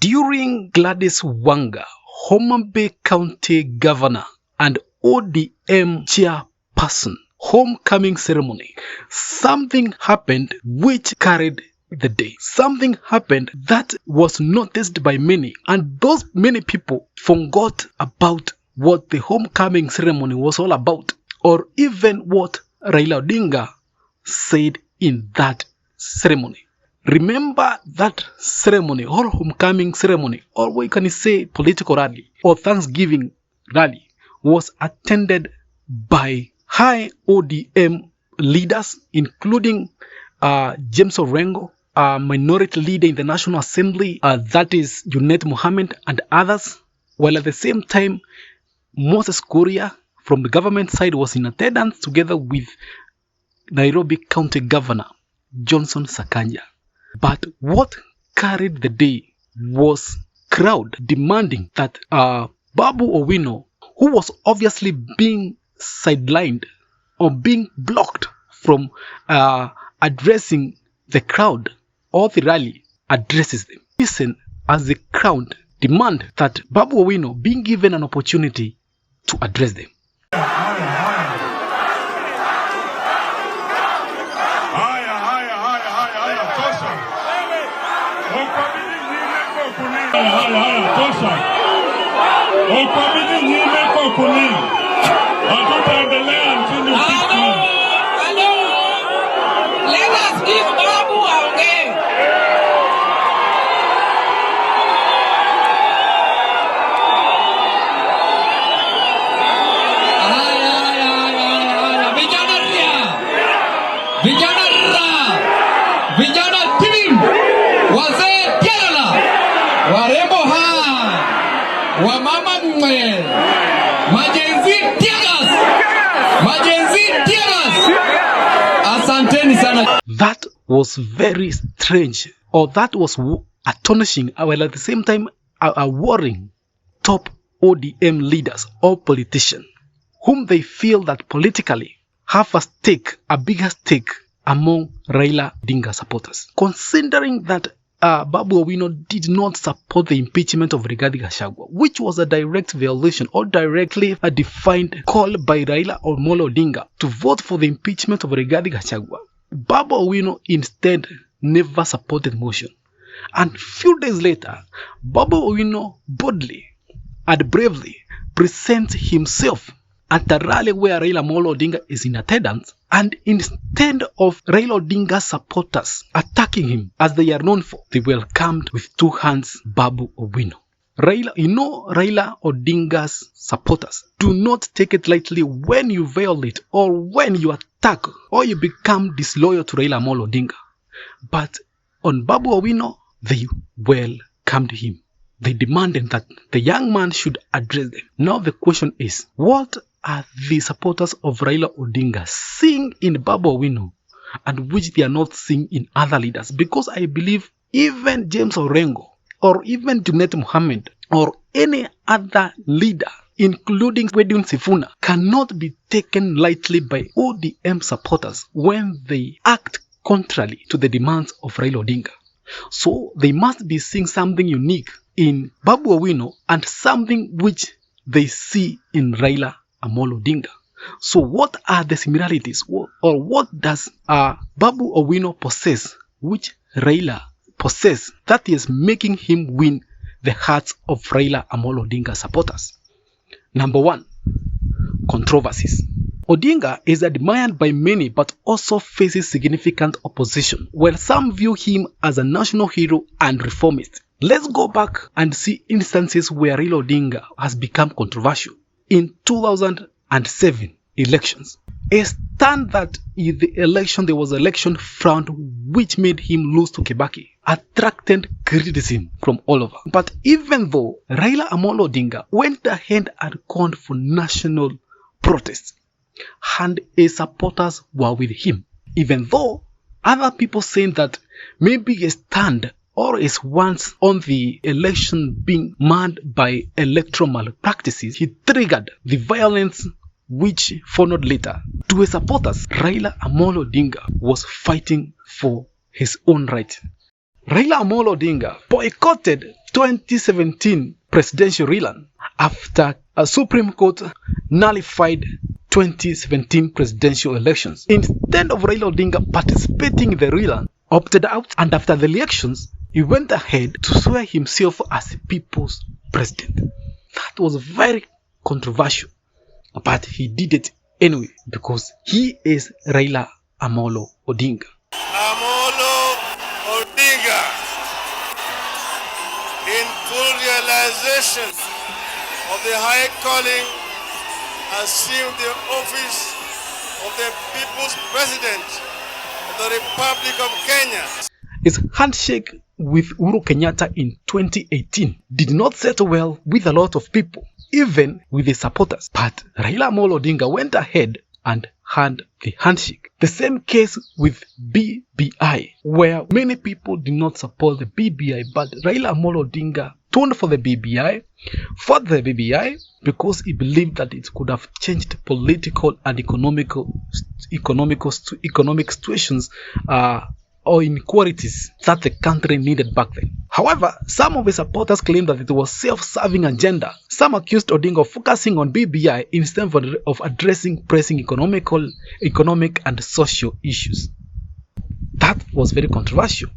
During Gladys Wanga, Homabay County Governor and ODM chairperson homecoming ceremony, something happened which carried the day. Something happened that was noticed by many, and those many people forgot about what the homecoming ceremony was all about, or even what Raila Odinga said in that ceremony. Remember that ceremony or homecoming ceremony, or we can say political rally or Thanksgiving rally, was attended by high ODM leaders, including James Orengo, a minority leader in the National Assembly, that is Junet Mohammed and others, while at the same time Moses Kuria from the government side was in attendance together with Nairobi County Governor Johnson Sakanja. But what carried the day was crowd demanding that Babu Owino, who was obviously being sidelined or being blocked from addressing the crowd or the rally, addresses them. Listen as the crowd demand that Babu Owino being given an opportunity to address them. Let us give Babu again. Vijana team, wazee Kerala, warembo wamama majenzi tiagas. Asanteni sana. That was very strange, or that was astonishing, while at the same time worrying top ODM leaders or politicians, whom they feel that politically have a bigger stake among Raila Odinga supporters. Considering that Babu Owino did not support the impeachment of Rigathi Gachagua, which was a direct violation or directly a defined call by Raila Amolo Odinga to vote for the impeachment of Rigathi Gachagua, Babu Owino instead never supported the motion. And few days later, Babu Owino boldly and bravely presents himself at the rally where Raila Amolo Odinga is in attendance, and instead of Raila Odinga's supporters attacking him as they are known for, they welcomed with two hands Babu Owino. Raila Odinga's supporters do not take it lightly when you violate or when you attack or you become disloyal to Raila Amolo Odinga. But on Babu Owino, they welcomed him. They demanded that the young man should address them. Now the question is, what are the supporters of Raila Odinga seeing in Babu Owino and which they are not seeing in other leaders? Because I believe even James Orengo or even Junet Mohammed or any other leader, including Wedun Sifuna, cannot be taken lightly by ODM supporters when they act contrary to the demands of Raila Odinga. So they must be seeing something unique in Babu Owino and something which they see in Raila Amolo Odinga. So what are the similarities, or what does Babu Owino possess which Raila possess that is making him win the hearts of Raila Amolo Odinga supporters? Number one, controversies. Odinga is admired by many but also faces significant opposition, while some view him as a national hero and reformist. Let's go back and see instances where Raila Odinga has become controversial. In 2007 elections, a stand that in the election there was election front which made him lose to Kibaki attracted criticism from all over. But even though Raila Amolo Odinga went ahead and called for national protests, and his supporters were with him, even though other people saying that maybe a stand or is once on the election being marred by electoral malpractices, he triggered the violence which followed later. To his supporters, Raila Amolo Odinga was fighting for his own right. Raila Amolo Odinga boycotted 2017 presidential rerun after a Supreme Court nullified 2017 presidential elections. Instead of Raila Odinga participating in the rerun, opted out, and after the elections, he went ahead to swear himself as the people's president. That was very controversial, but he did it anyway because he is Raila Amolo Odinga. Amolo Odinga, in full realization of the high calling, assumed the office of the people's president of the Republic of Kenya. His handshake with Uhuru Kenyatta in 2018 did not settle well with a lot of people, even with his supporters. But Raila Amolo Odinga went ahead and had the handshake. The same case with BBI, where many people did not support the BBI, but Raila Amolo Odinga turned for the BBI, fought the BBI, because he believed that it could have changed political and economic situations or inequalities that the country needed back then. However, some of his supporters claimed that it was self-serving agenda. Some accused Odinga of focusing on BBI instead of addressing pressing economic and social issues. That was very controversial.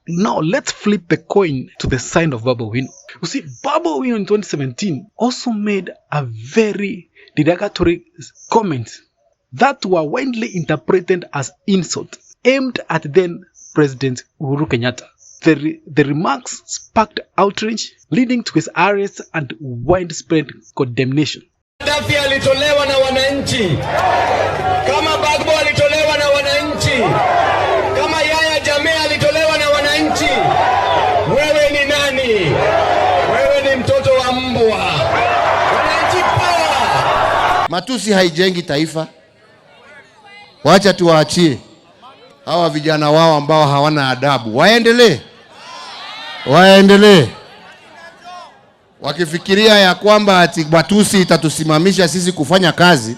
Now let's flip the coin to the side of Babu Owino. You see, Babu Owino in 2017 also made a very derogatory comment that were widely interpreted as insult aimed at then President Uhuru Kenyatta. The remarks sparked outrage, leading to his arrest and widespread condemnation. Dafi alitolewa na wananchi. Kama Babu alitolewa na wananchi. Kama Yaya Jammeh alitolewa na wananchi. Wewe ni nani? Wewe ni mtoto wa mbwa. Wananchi power. Matusi haijengi taifa. Wacha tuwaachie hawa vijana wao ambao hawana adabu. Waendelee. Wakifikiria ya kwamba ati matusi itatusimamisha sisi kufanya kazi.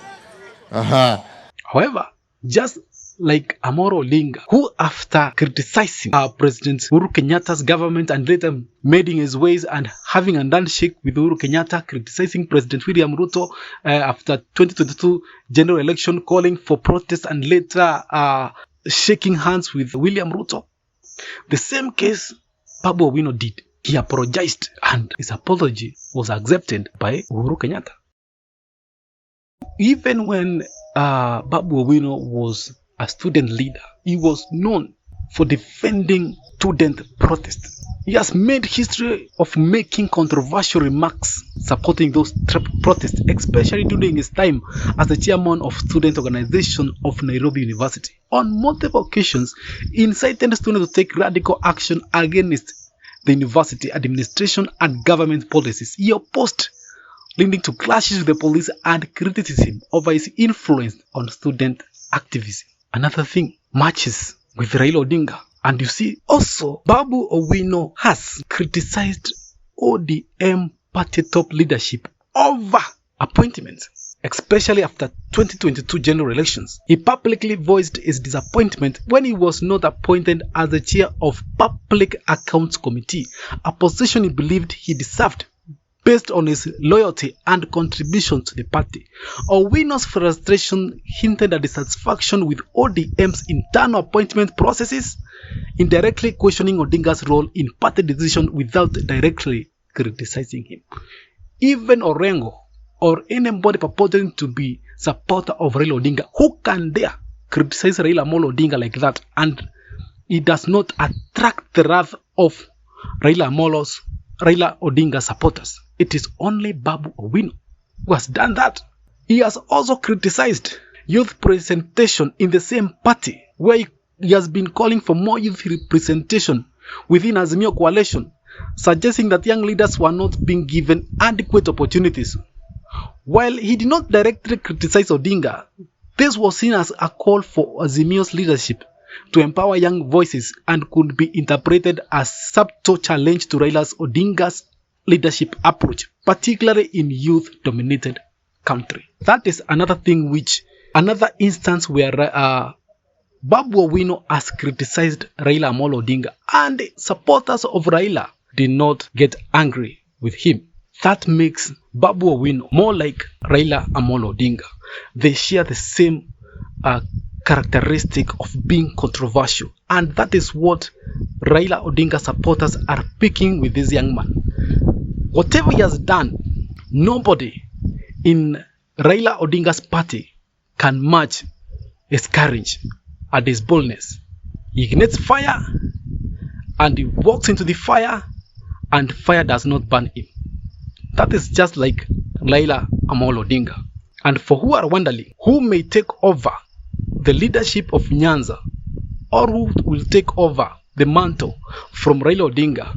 However, just like Amolo Odinga, who after criticizing President Uhuru Kenyatta's government and later making his ways and having a handshake with Uhuru Kenyatta, criticizing President William Ruto after 2022 general election, calling for protests and later shaking hands with William Ruto. The same case Babu Owino did. He apologized and his apology was accepted by Uhuru Kenyatta. Even when Babu Owino was a student leader, he was known for defending student protests. He has made history of making controversial remarks supporting those protests, especially during his time as the chairman of student organization of Nairobi University. On multiple occasions, he incited students to take radical action against the university administration and government policies he opposed, leading to clashes with the police and criticism over his influence on student activism. Another thing matches with Raila Odinga. And you see, also, Babu Owino has criticized ODM party top leadership over appointments, especially after 2022 general elections. He publicly voiced his disappointment when he was not appointed as the chair of Public Accounts Committee, a position he believed he deserved based on his loyalty and contribution to the party. Owino's frustration hinted at dissatisfaction with ODM's internal appointment processes, indirectly questioning Odinga's role in party decision without directly criticizing him. Even Orengo or anybody purporting to be supporter of Raila Odinga, who can dare criticize Raila Amolo Odinga like that, and it does not attract the wrath of Raila Odinga supporters. It is only Babu Owino who has done that. He has also criticized youth representation in the same party, where he has been calling for more youth representation within Azimio coalition, suggesting that young leaders were not being given adequate opportunities. While he did not directly criticize Odinga, this was seen as a call for Azimio's leadership to empower young voices and could be interpreted as subtle challenge to Raila Odinga's leadership approach, particularly in youth-dominated country. That is another thing another instance where Babu Owino has criticized Raila Amolo Odinga, and the supporters of Raila did not get angry with him. That makes Babu Owino more like Raila Amolo Odinga. They share the same characteristic of being controversial, and that is what Raila Odinga supporters are picking with this young man. Whatever he has done, nobody in Raila Odinga's party can match his courage and his boldness. He ignites fire and he walks into the fire, and fire does not burn him. That is just like Raila Amolo Odinga. And for who are wondering who may take over the leadership of Nyanza, or who will take over the mantle from Raila Odinga,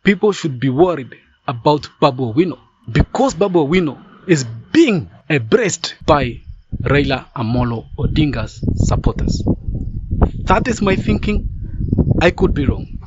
people should be worried about Babu Owino, because Babu Owino is being embraced by Raila Amolo Odinga's supporters. That is my thinking. I could be wrong.